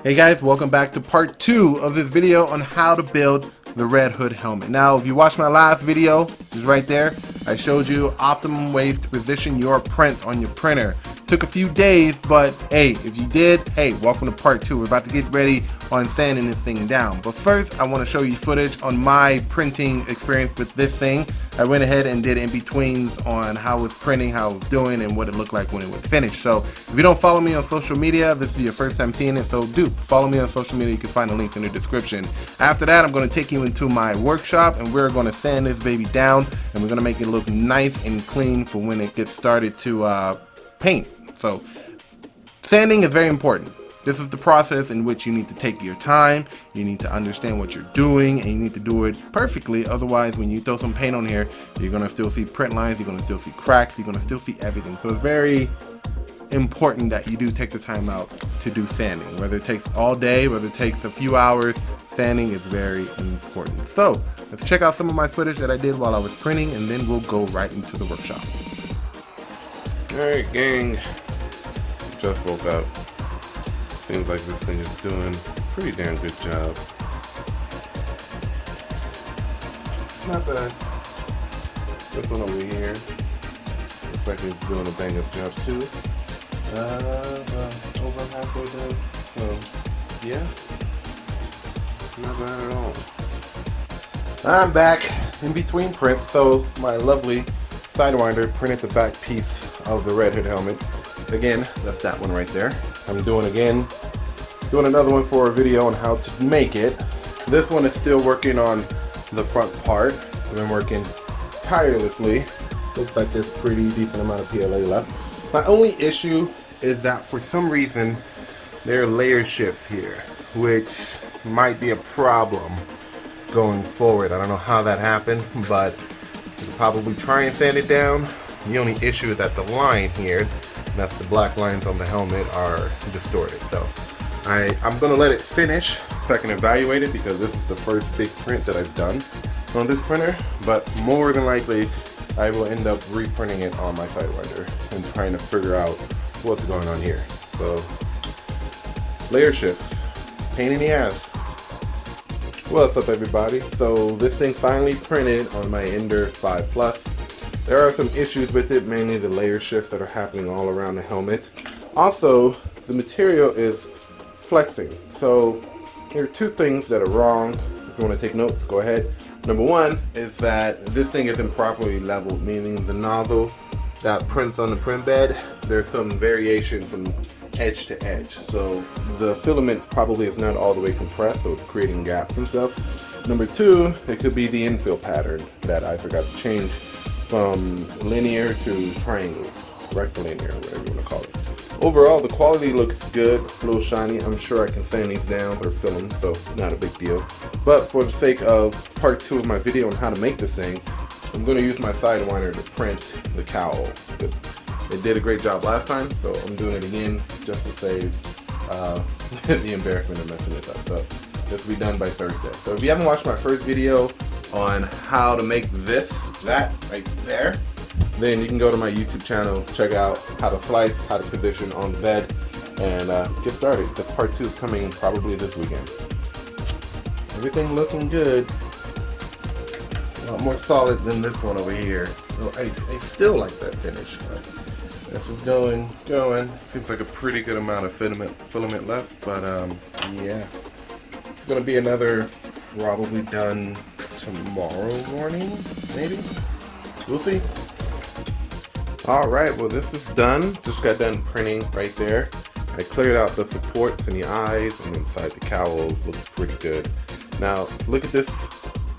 Hey guys, welcome back to part 2 of this video on how to build the Red Hood helmet. Now, if you watched my last video, it's right there. I showed you optimum ways to position your prints on your printer. Took a few days, but hey, if you did, hey, welcome to part 2. We're about to get ready on sanding this thing down. But first, I want to show you footage on my printing experience with this thing. I went ahead and did in-betweens on how it was printing, how it was doing, and what it looked like when it was finished. So if you don't follow me on social media, this is your first time seeing it, so do follow me on social media. You can find the links in the description. After that, I'm going to take you into my workshop, and we're going to sand this baby down, and we're going to make it look nice and clean for when it gets started to paint. So sanding is very important. This is the process in which you need to take your time, you need to understand what you're doing, and you need to do it perfectly. Otherwise, when you throw some paint on here, you're going to still see print lines, you're going to still see cracks, you're going to still see everything. So it's very important that you do take the time out to do sanding. Whether it takes all day, whether it takes a few hours, sanding is very important. So let's check out some of my footage that I did while I was printing, and then we'll go right into the workshop. Alright gang, just woke up. Seems like this thing is doing a pretty damn good job. Not bad. This one over here looks like it's doing a bang up job too. Over halfway done. So yeah, not bad at all. I'm back in between prints. So my lovely Sidewinder printed the back piece of the Red Hood helmet. Again, that's that one right there. I'm doing another one for a video on how to make it. This one is still working on the front part. I've been working tirelessly. Looks like there's a pretty decent amount of PLA left. My only issue is that for some reason there are layer shifts here, which might be a problem going forward. I don't know how that happened, but you'll probably try and sand it down. The only issue is that the line here, that's the black lines on the helmet, are distorted. So I'm going to let it finish so I can evaluate it, because this is the first big print that I've done on this printer. But more than likely, I will end up reprinting it on my Sidewinder and trying to figure out what's going on here. So, layer shifts, pain in the ass. What's up everybody? So this thing finally printed on my Ender 5 Plus. There are some issues with it, mainly the layer shifts that are happening all around the helmet. Also, the material is flexing. So there are two things that are wrong. If you want to take notes, go ahead. Number one is that this thing isn't properly leveled, meaning the nozzle that prints on the print bed, there's some variation from edge to edge. So the filament probably is not all the way compressed, so it's creating gaps and stuff. Number two, it could be the infill pattern that I forgot to change from linear to triangles, rectilinear, whatever you want to call it. Overall, the quality looks good, a little shiny. I'm sure I can sand these down or fill them, so not a big deal. But for the sake of part 2 of my video on how to make this thing, I'm going to use my Sidewinder to print the cowl. It did a great job last time, so I'm doing it again just to save the embarrassment of messing it up. So this will be done by Thursday. So if you haven't watched my first video on how to make that right there, then you can go to my YouTube channel, check out how to slice, how to position on the bed, and get started. Because part 2 is coming probably this weekend. Everything looking good. A lot more solid than this one over here. So I still like that finish. This is going. Seems like a pretty good amount of filament left, but yeah. It's gonna be another probably done tomorrow morning, maybe. We'll see. Alright, well this is done. Just got done printing right there. I cleared out the supports and the eyes and inside the cowl. Looks pretty good. Now look at this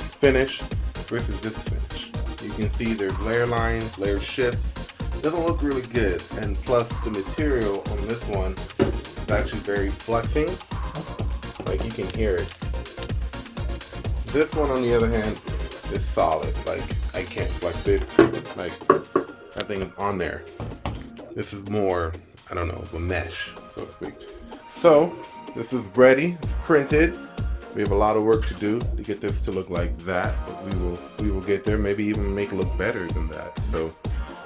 finish versus this finish. You can see there's layer lines, layer shifts. It doesn't look really good, and plus the material on this one is actually very flexing. Like you can hear it. This one on the other hand is solid. Like I can't flex it. Like that thing is on there. This is more, I don't know, of a mesh, so to speak. So this is ready, it's printed. We have a lot of work to do to get this to look like that, but we will get there. Maybe even make it look better than that. So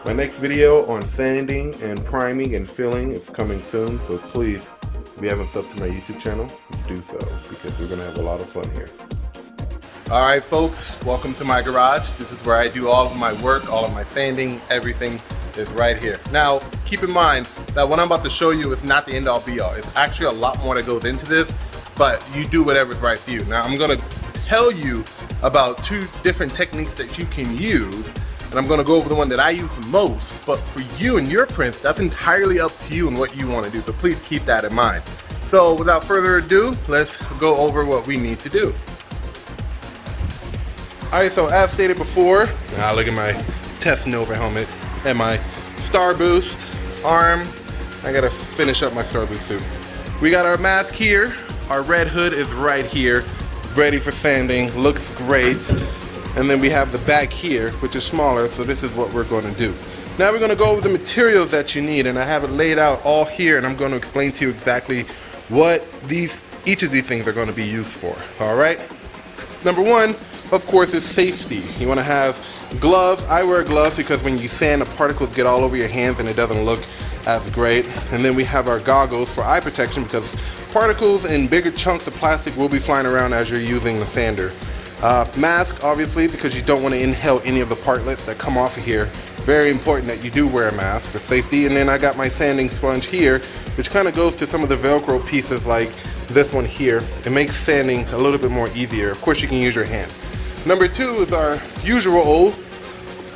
my next video on sanding and priming and filling is coming soon, so please If you haven't subbed to my YouTube channel, do so, because we're gonna have a lot of fun here. All right, folks, welcome to my garage. This is where I do all of my work, all of my sanding, everything is right here. Now, keep in mind that what I'm about to show you is not the end all be all. It's actually a lot more that goes into this, but you do whatever's right for you. Now, I'm gonna tell you about 2 different techniques that you can use, and I'm gonna go over the one that I use the most, but for you and your prints, that's entirely up to you and what you wanna do, so please keep that in mind. So without further ado, let's go over what we need to do. All right, so as stated before, look at my Test Nova helmet and my Star Boost arm. I gotta finish up my Star Boost suit. We got our mask here. Our red hood is right here, ready for sanding, looks great. And then we have the back here, which is smaller, so this is what we're gonna do. Now we're gonna go over the materials that you need, and I have it laid out all here, and I'm gonna explain to you exactly what each of these things are gonna be used for, all right? Number 1, of course, is safety. You wanna have gloves. I wear gloves because when you sand, the particles get all over your hands and it doesn't look as great. And then we have our goggles for eye protection because particles and bigger chunks of plastic will be flying around as you're using the sander. Mask, obviously, because you don't want to inhale any of the partlets that come off of here. Very important that you do wear a mask for safety. And then I got my sanding sponge here, which kind of goes to some of the Velcro pieces like this one here. It makes sanding a little bit more easier. Of course, you can use your hand. Number 2 is our usual old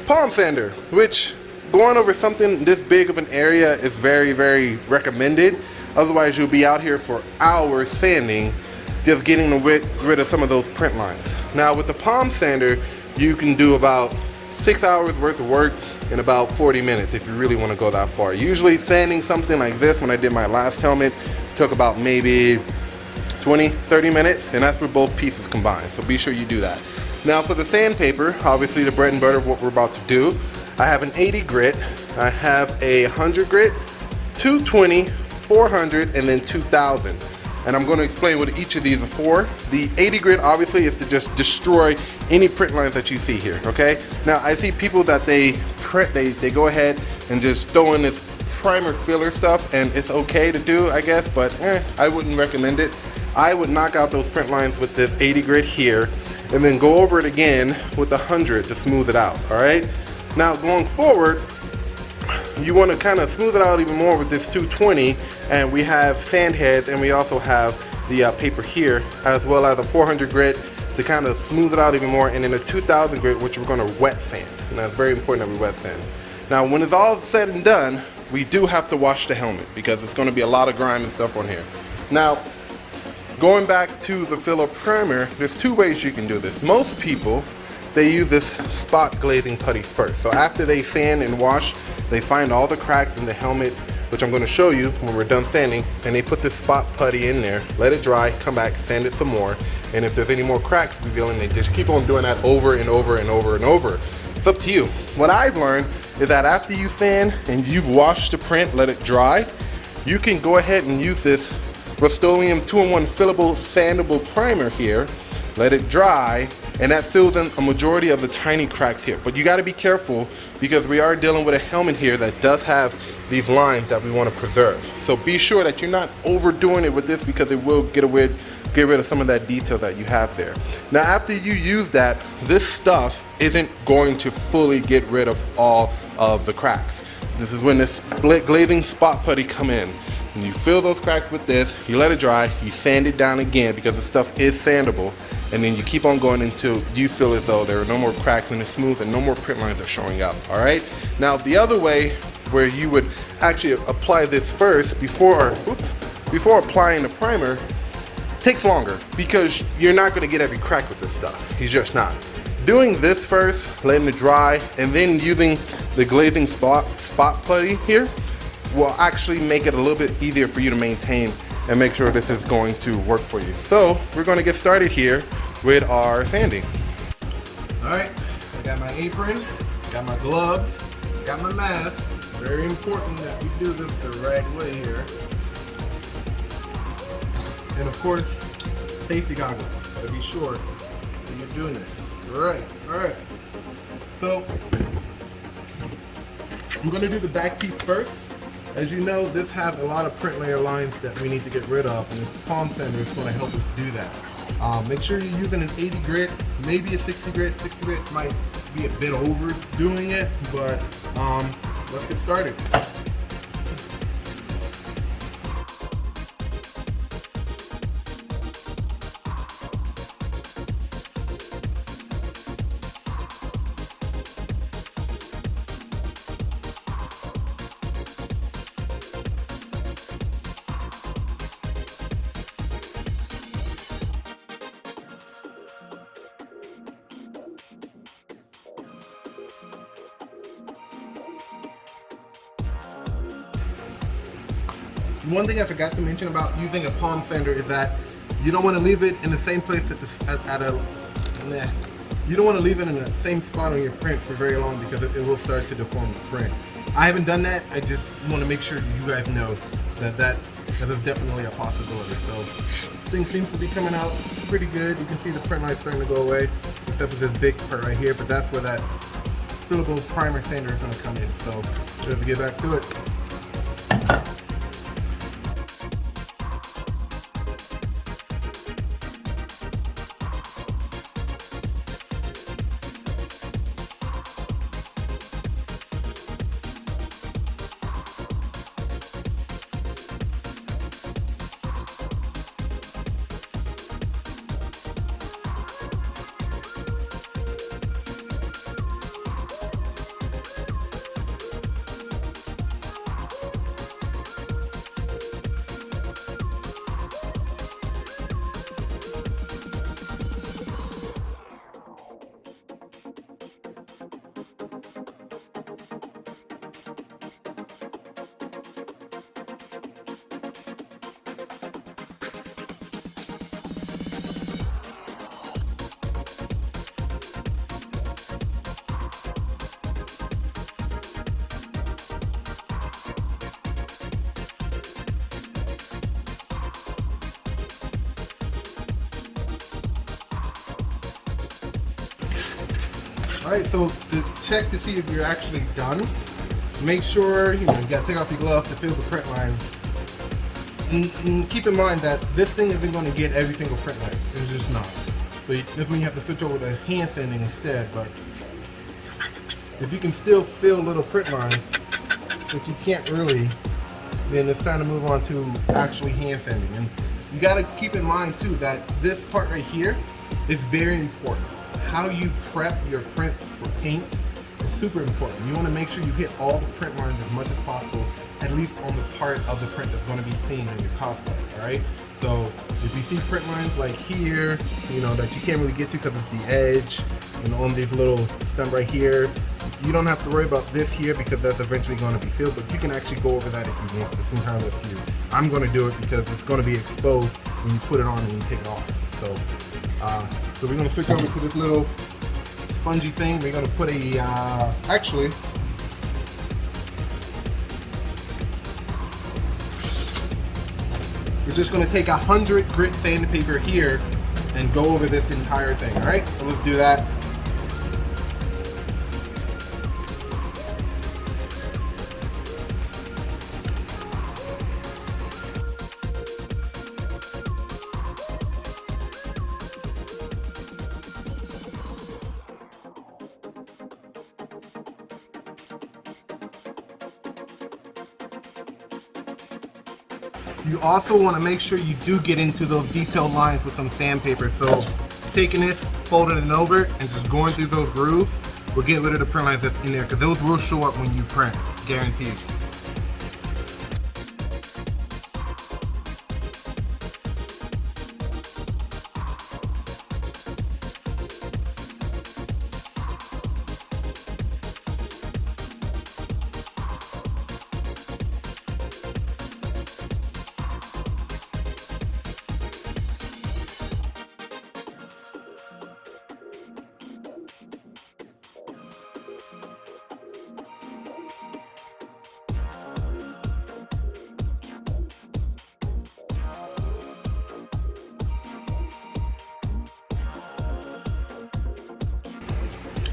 palm sander, which going over something this big of an area is very, very recommended. Otherwise, you'll be out here for hours sanding, just getting rid of some of those print lines. Now, with the palm sander, you can do about 6 hours worth of work in about 40 minutes if you really want to go that far. Usually sanding something like this, when I did my last helmet, took about maybe 20-30 minutes, and that's with both pieces combined, so be sure you do that. Now for the sandpaper, obviously the bread and butter of what we're about to do, I have an 80 grit, I have a 100 grit, 220, 400, and then 2000. And I'm going to explain what each of these are for. The 80 grit obviously is to just destroy any print lines that you see here, okay? Now I see people that they go ahead and just throw in this primer filler stuff, and it's okay to do, I guess, but I wouldn't recommend it. I would knock out those print lines with this 80 grit here, and then go over it again with 100 to smooth it out, all right? Now going forward, you want to kind of smooth it out even more with this 220, and we have sand heads, and we also have the paper here, as well as a 400 grit to kind of smooth it out even more, and then a 2000 grit, which we're going to wet sand, and that's very important that we wet sand. Now when it's all said and done, we do have to wash the helmet because it's going to be a lot of grime and stuff on here. Now, going back to the filler primer, there's 2 ways you can do this. Most people, they use this spot glazing putty first. So after they sand and wash, they find all the cracks in the helmet, which I'm going to show you when we're done sanding, and they put this spot putty in there, let it dry, come back, sand it some more, and if there's any more cracks revealing, they just keep on doing that over and over and over and over. It's up to you. What I've learned is that after you sand and you've washed the print, let it dry, you can go ahead and use this Rust-Oleum 2-in-1 fillable sandable primer here, let it dry, and that fills in a majority of the tiny cracks here. But you got to be careful because we are dealing with a helmet here that does have these lines that we want to preserve. So be sure that you're not overdoing it with this because it will get rid of some of that detail that you have there. Now after you use that, this stuff isn't going to fully get rid of all of the cracks. This is when this glazing spot putty come in. And you fill those cracks with this, you let it dry, you sand it down again because the stuff is sandable, and then you keep on going until you feel as though there are no more cracks and it's smooth and no more print lines are showing up, all right? Now the other way where you would actually apply this first before applying the primer takes longer because you're not gonna get every crack with this stuff, you're just not. Doing this first, letting it dry, and then using the glazing spot putty here will actually make it a little bit easier for you to maintain and make sure this is going to work for you. So we're going to get started here with our sanding. All right, I got my apron, got my gloves, got my mask. Very important that we do this the right way here. And of course, safety goggles to be sure that you're doing this. All right. So I'm going to do the back piece first. As you know, this has a lot of print layer lines that we need to get rid of, and this palm sander is going to help us do that. Make sure you're using an 80 grit, maybe a 60 grit. 60 grit might be a bit overdoing it, but let's get started. One thing I forgot to mention about using a palm sander is that you don't want to leave it in the same place you don't want to leave it in the same spot on your print for very long because it will start to deform the print. I haven't done that. I just want to make sure you guys know that is definitely a possibility. So things seems to be coming out pretty good. You can see the print line starting to go away, except for this big part right here, but that's where that fillable primer sander is going to come in. So let's get back to it. Alright, so to check to see if you're actually done, make sure you gotta take off your gloves to feel the print line. And keep in mind that this thing isn't going to get every single print line. It's just not. So this when you have to switch over to hand sanding instead. But if you can still feel little print lines, which you can't really, then it's time to move on to actually hand sanding. And you gotta keep in mind too that this part right here is very important. How you prep your prints for paint is super important. You want to make sure you hit all the print lines as much as possible, at least on the part of the print that's going to be seen in your cosplay, all right? So if you see print lines like here, that you can't really get to because it's the edge, and on this little stem right here, you don't have to worry about this here because that's eventually going to be filled, but you can actually go over that if you want. It's entirely up to you. I'm going to do it because it's going to be exposed when you put it on and you take it off. So we're going to switch over to this little spongy thing. We're going to put a, actually, we're just going to take 100 grit sandpaper here and go over this entire thing, all right? So let's do that. You also want to make sure you do get into those detailed lines with some sandpaper. So taking it, folding it over, and just going through those grooves will get rid of the print lines that's in there, because those will show up when you print, guaranteed.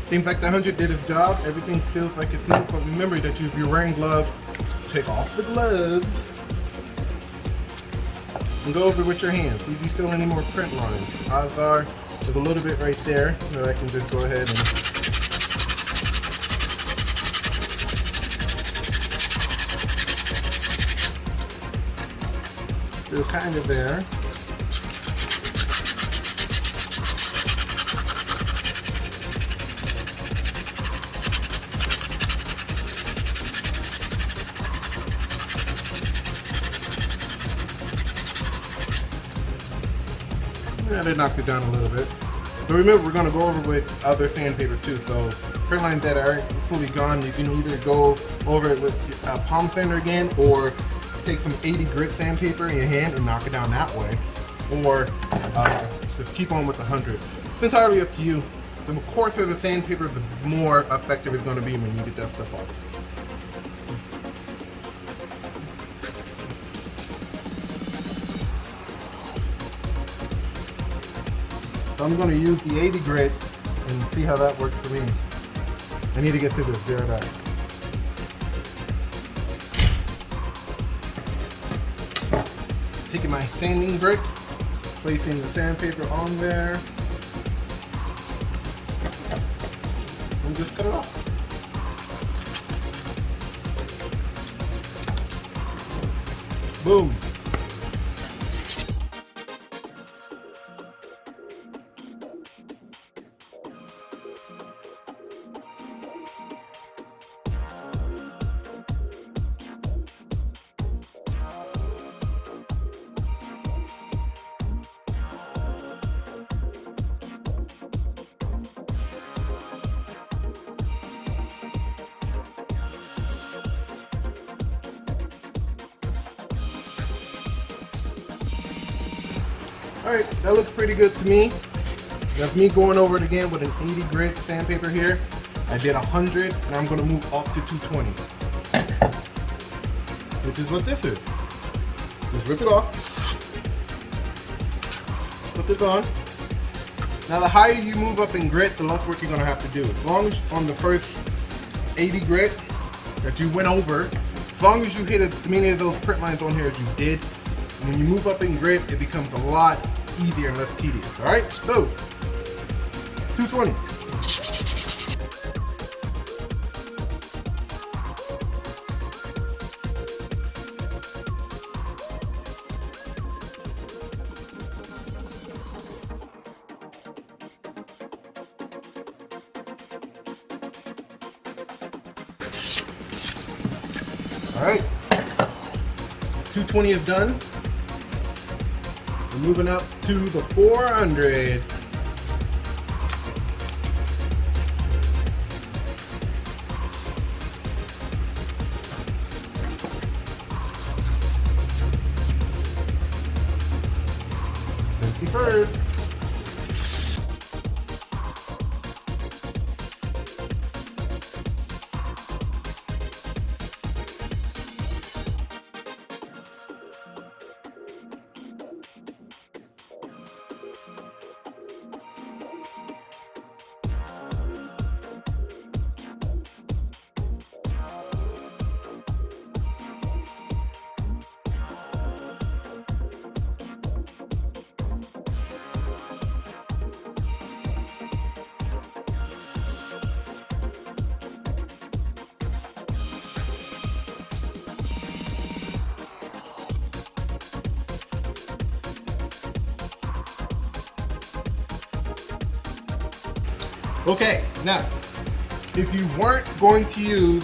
Seems like the 100 did its job. Everything feels like it's new, but remember that if you're wearing gloves, take off the gloves and go over with your hands. See if you feel any more print lines. Odds are there's a little bit right there that I can just go ahead and still kind of there. Yeah, they knocked it down a little bit. But remember, we're going to go over with other sandpaper too. So print lines that are fully gone, you can either go over it with a palm sander again, or take some 80 grit sandpaper in your hand and knock it down that way, or just keep on with 100. It's entirely up to you. The coarser the sandpaper, the more effective it's going to be when you get that stuff off. So I'm going to use the 80 grit and see how that works for me. I need to get to this, be right back. Taking my sanding brick, placing the sandpaper on there, and just cut it off. Boom. Alright, that looks pretty good to me. That's me going over it again with an 80 grit sandpaper here. I did 100, and I'm going to move up to 220. Which is what this is. Just rip it off. Put this on. Now the higher you move up in grit, the less work you're going to have to do. As long as on the first 80 grit that you went over, as long as you hit as many of those print lines on here as you did, when you move up in grit, it becomes a lot easier and less tedious. All right, so 220. All right, 220 is done. We're moving up to the 400. Safety first. Okay, now, if you weren't going to use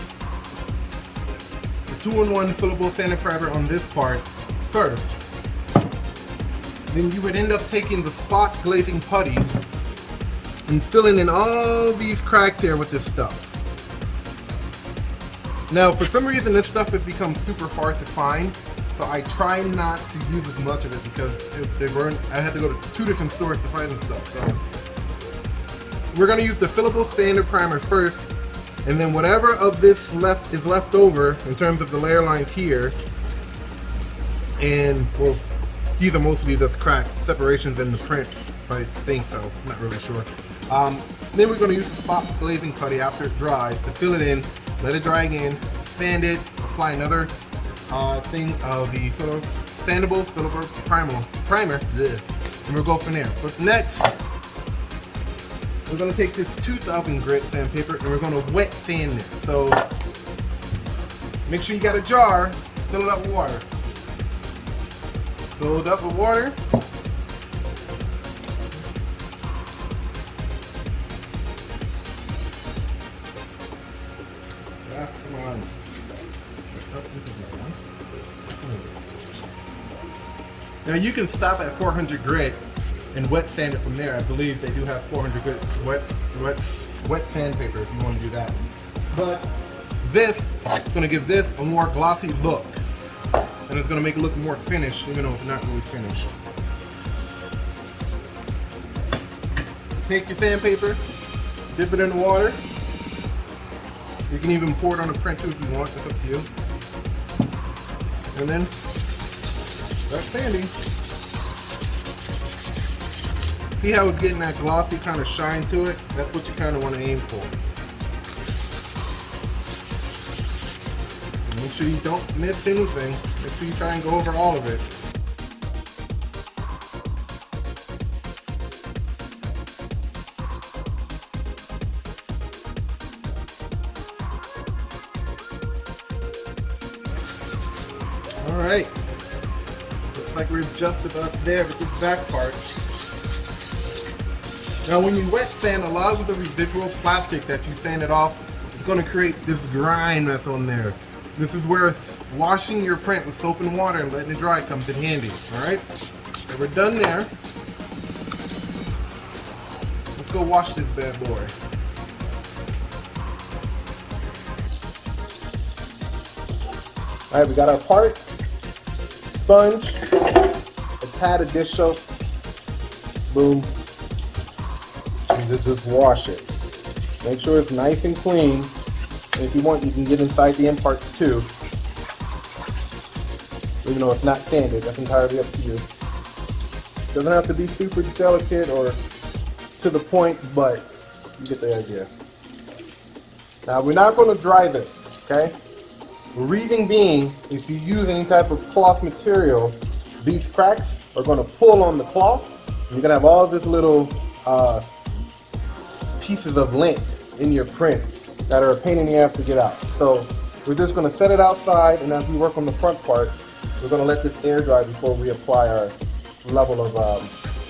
the 2-in-1 fillable sandpaper on this part first, then you would end up taking the spot glazing putty and filling in all these cracks here with this stuff. Now, for some reason, this stuff has become super hard to find, so I try not to use as much of it because I had to go to 2 different stores to find this stuff. So we're going to use the fillable sander primer first, and then whatever of this is left over in terms of the layer lines here, and well, these are mostly just cracks, separations in the print, if I think so, I'm not really sure. Then we're going to use the spot glazing putty after it dries to fill it in, let it dry again, sand it, apply another thing of the sandable filigree primer, and we'll go from there. But next, we're going to take this 2000 grit sandpaper and we're going to wet sand it. So make sure you got a jar, fill it up with water. Fill it up with water. Come on. Now you can stop at 400 grit and wet sand it from there. I believe they do have 400 grit wet sandpaper if you want to do that. But this is going to give this a more glossy look, and it's going to make it look more finished, even though it's not really finished. Take your sandpaper, dip it in the water. You can even pour it on a print too if you want. That's up to you. And then start sanding. See how it's getting that glossy kind of shine to it? That's what you kind of want to aim for. And make sure you don't miss anything. Make sure you try and go over all of it. Alright, looks like we're just about there with this back part. Now when you wet sand, a lot of the residual plastic that you sanded off is going to create this grime that's on there. This is where washing your print with soap and water and letting it dry comes in handy. Alright, so we're done there. Let's go wash this bad boy. Alright, we got our part. Sponge, a tad of dish soap, boom, and just wash it. Make sure it's nice and clean, and if you want you can get inside the end parts too, even though it's not sanded. That's entirely up to you. Doesn't have to be super delicate or to the point, but you get the idea. Now we're not going to dry this, okay? The reason being, if you use any type of cloth material, these cracks are going to pull on the cloth, and you're going to have all this little pieces of lint in your print that are a pain in the ass to get out. So we're just going to set it outside, and as we work on the front part, we're going to let this air dry before we apply our level of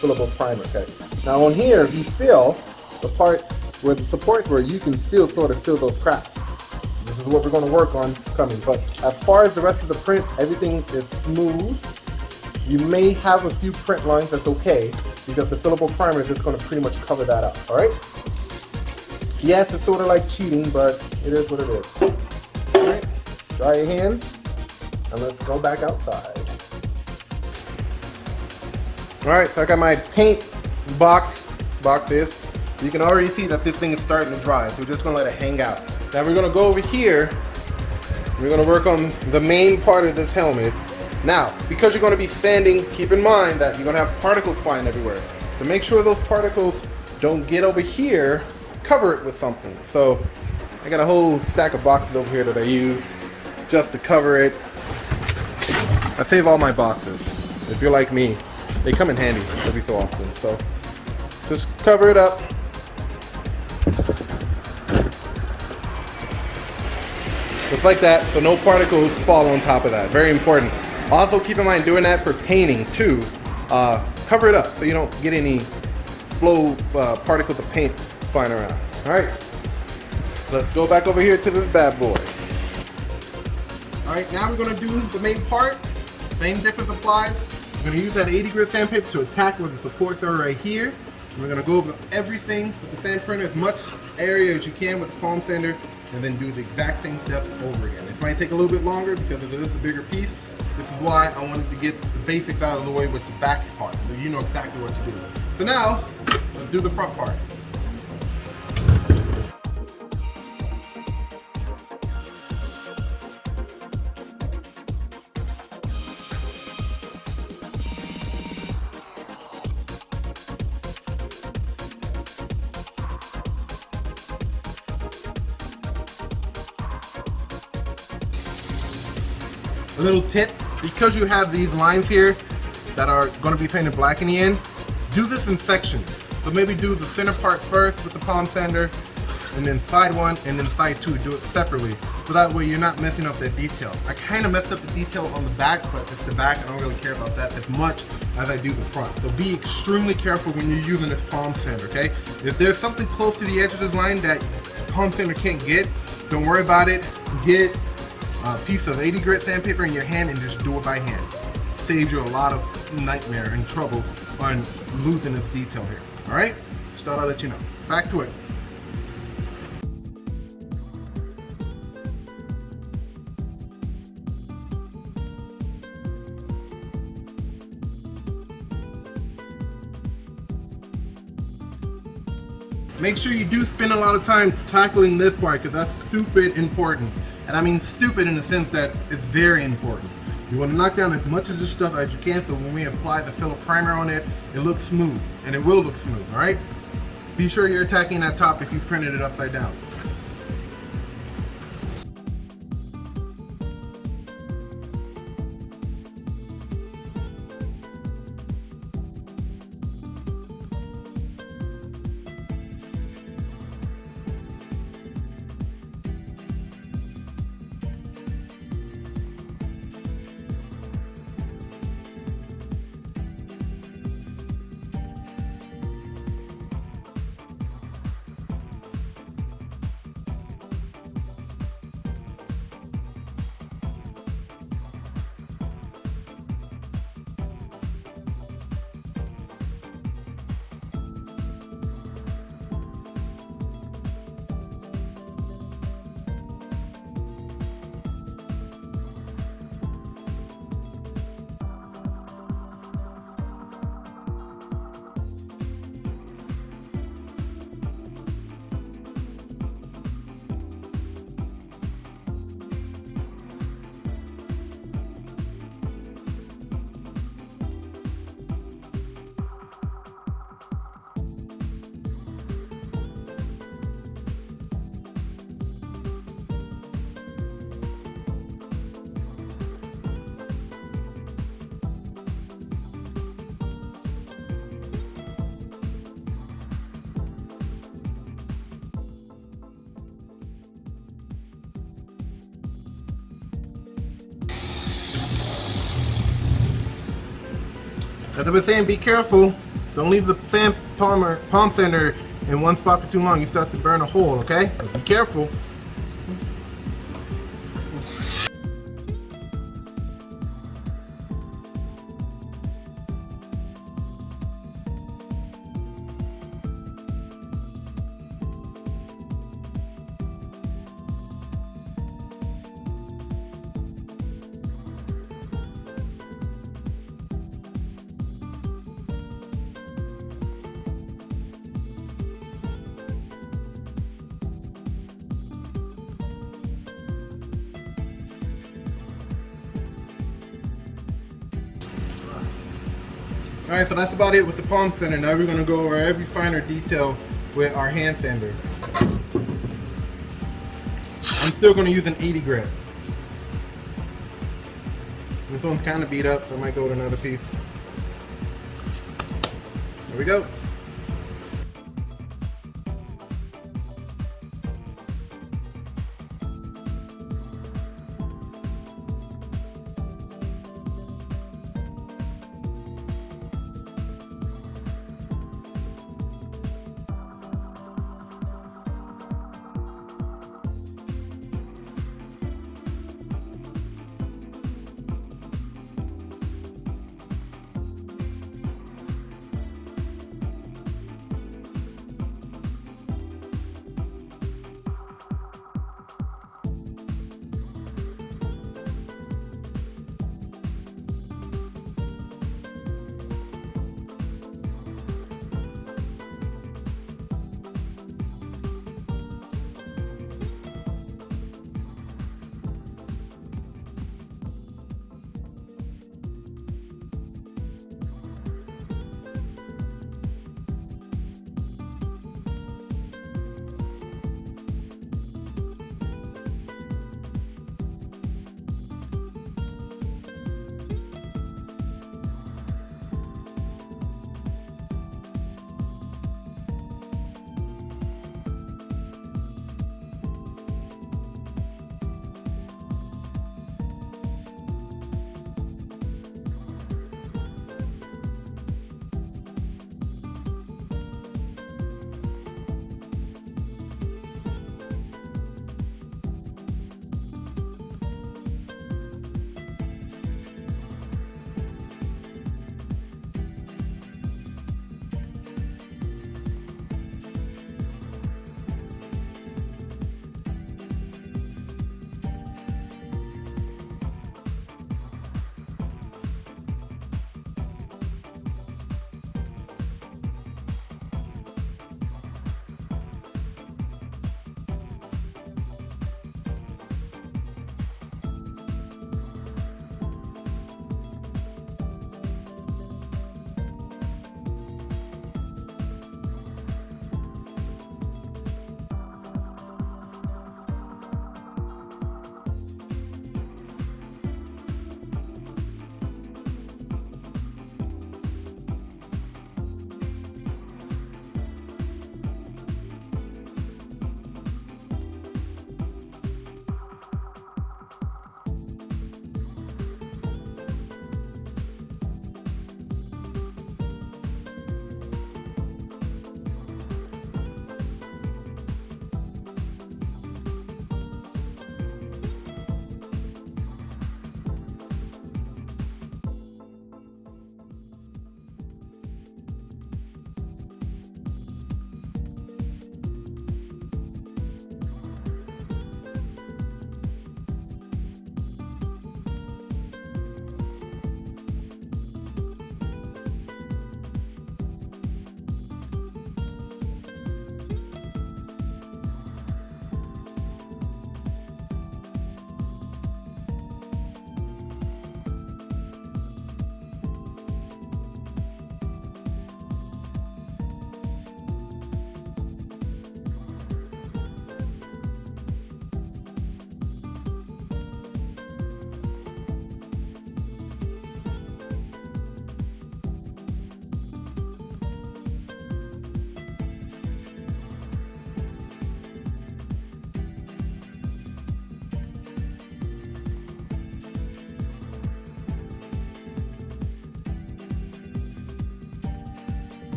fillable primer. Okay. Now on here, if you fill the part where the supports were, you can still sort of fill those cracks. This is what we're going to work on coming. But as far as the rest of the print, everything is smooth. You may have a few print lines, that's okay, because the fillable primer is just going to pretty much cover that up, alright? Yes, it's sort of like cheating, but it is what it is. Alright, dry your hands, and let's go back outside. Alright, so I got my paint boxes. You can already see that this thing is starting to dry, so we're just going to let it hang out. Now we're going to go over here, we're going to work on the main part of this helmet. Now, because you're going to be sanding, keep in mind that you're going to have particles flying everywhere. To make sure those particles don't get over here, cover it with something. So I got a whole stack of boxes over here that I use just to cover it. I save all my boxes. If you're like me, they come in handy every so often. So just cover it up. Just like that, so no particles fall on top of that. Very important. Also keep in mind doing that for painting too. Cover it up so you don't get any particles of paint flying around. Alright, let's go back over here to this bad boy. Alright, now we're going to do the main part. Same difference applies. We're going to use that 80 grit sandpaper to attack where the supports are right here. And we're going to go over everything with the sand printer, as much area as you can with the palm sander, and then do the exact same steps over again. This might take a little bit longer because it is a bigger piece. This is why I wanted to get the basics out of the way with the back part, so you know exactly what to do. So now, let's do the front part. A little tip, because you have these lines here that are going to be painted black in the end, do this in sections. So maybe do the center part first with the palm sander, and then side one, and then side two. Do it separately, so that way you're not messing up that detail. I kind of messed up the detail on the back, but it's the back. I don't really care about that as much as I do the front. So be extremely careful when you're using this palm sander, okay? If there's something close to the edge of this line that the palm sander can't get, don't worry about it. Get a piece of 80 grit sandpaper in your hand and just do it by hand. Saves you a lot of nightmare and trouble on losing this detail here. All right? Just thought I'd let you know. Back to it. Make sure you do spend a lot of time tackling this part, because that's stupid important. And I mean stupid in the sense that it's very important. You want to knock down as much of this stuff as you can, so when we apply the filler primer on it, it looks smooth, and it will look smooth, all right? Be sure you're attacking that top if you printed it upside down. As I was saying, be careful. Don't leave the palm sander in one spot for too long. You start to burn a hole, okay? So be careful. Alright, so that's about it with the palm sander. Now we're going to go over every finer detail with our hand sander. I'm still going to use an 80 grit. This one's kind of beat up, so I might go with another piece. There we go.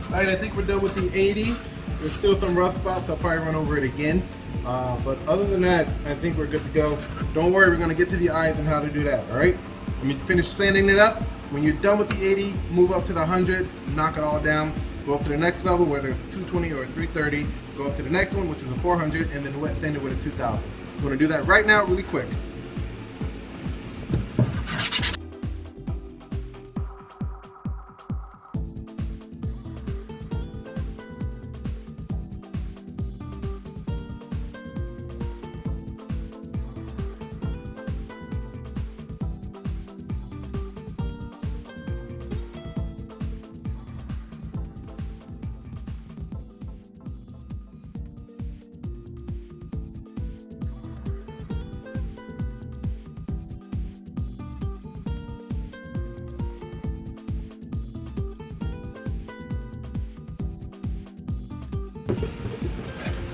Alright, I think we're done with the 80. There's still some rough spots, I'll probably run over it again. But other than that, I think we're good to go. Don't worry, we're gonna get to the eyes and how to do that, alright? Let me finish sanding it up. When you're done with the 80, move up to the 100, knock it all down, go up to the next level, whether it's a 220 or a 330, go up to the next one, which is a 400, and then wet sand it with a 2000. I'm gonna do that right now, really quick.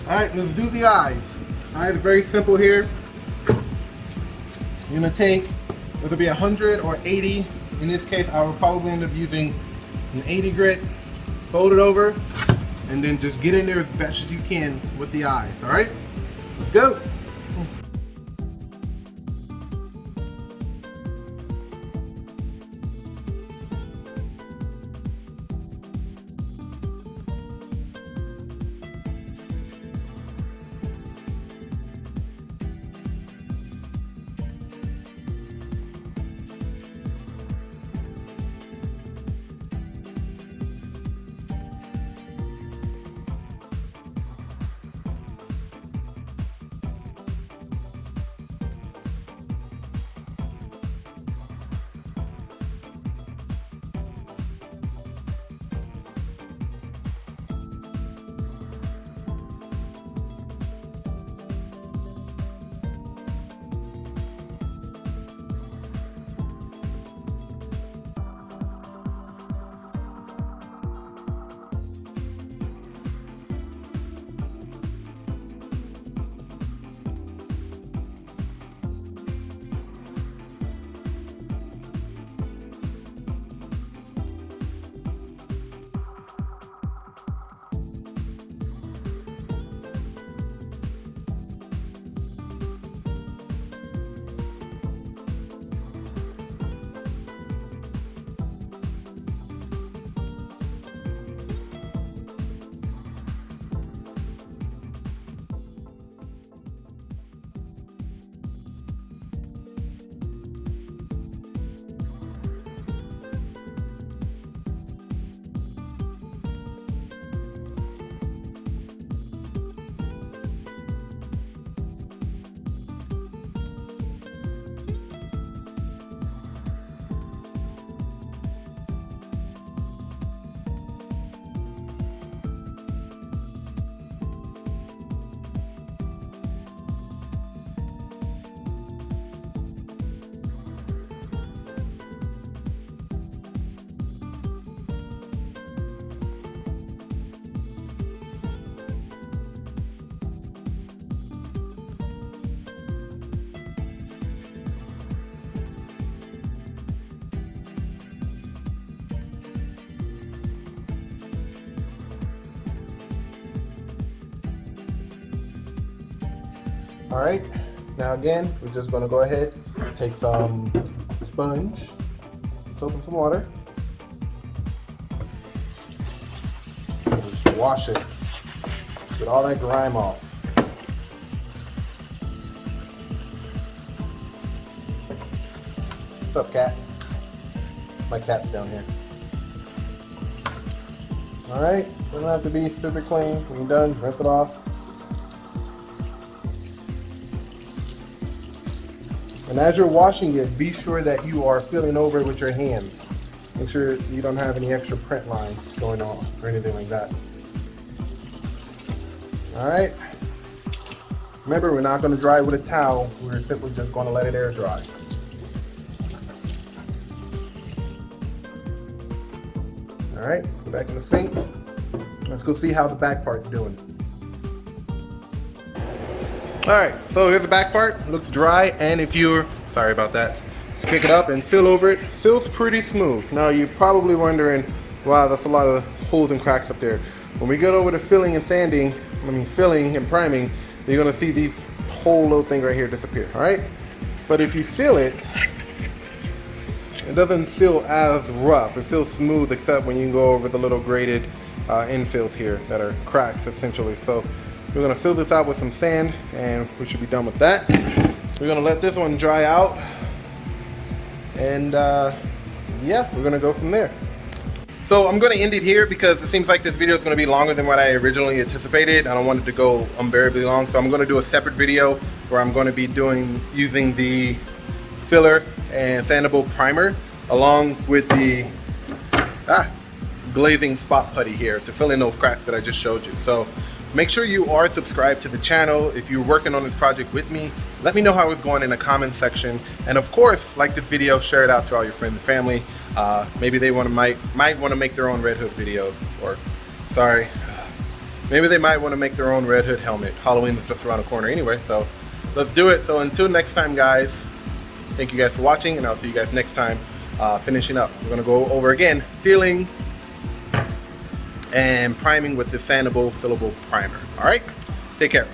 Alright, let's do the eyes. Eyes are very simple here. You're gonna take, whether it be 100 or 80. In this case, I will probably end up using an 80 grit, fold it over, and then just get in there as best as you can with the eyes, alright? Let's go. All right, now again, we're just gonna go ahead, take some sponge, soap and some water. Just wash it, get all that grime off. What's up, cat? My cat's down here. All right, doesn't have to be super clean. When you're done, rinse it off. And as you're washing it, be sure that you are feeling over it with your hands. Make sure you don't have any extra print lines going on or anything like that. All right. Remember, we're not going to dry it with a towel. We're simply just going to let it air dry. All right, go back in the sink. Let's go see how the back part's doing. All right, so here's the back part. Looks dry, and if you're, sorry about that, pick it up and feel over it. Feels pretty smooth. Now you're probably wondering, Wow, that's a lot of holes and cracks up there. When we get over to filling and sanding, filling and priming, you're gonna see these whole little thing right here disappear, all right? But if you seal it, it doesn't feel as rough. It feels smooth, except when you go over the little graded infills here that are cracks, essentially. So we're gonna fill this out with some sand, and we should be done with that. We're gonna let this one dry out, and yeah, we're gonna go from there. So I'm going to end it here because it seems like this video is going to be longer than what I originally anticipated. I don't want it to go unbearably long, so I'm going to do a separate video where I'm going to be using the filler and sandable primer along with the glazing spot putty here to fill in those cracks that I just showed you. So make sure you are subscribed to the channel. If you're working on this project with me, let me know how it's going in the comment section. And of course, like this video, share it out to all your friends and family. Maybe they might want to make their own Red Hood video, or maybe they might want to make their own Red Hood helmet. Halloween is just around the corner anyway, so let's do it. So until next time, guys, thank you guys for watching, and I'll see you guys next time. Finishing up, we're gonna go over again filling and priming with the sandable fillable primer. All right, take care.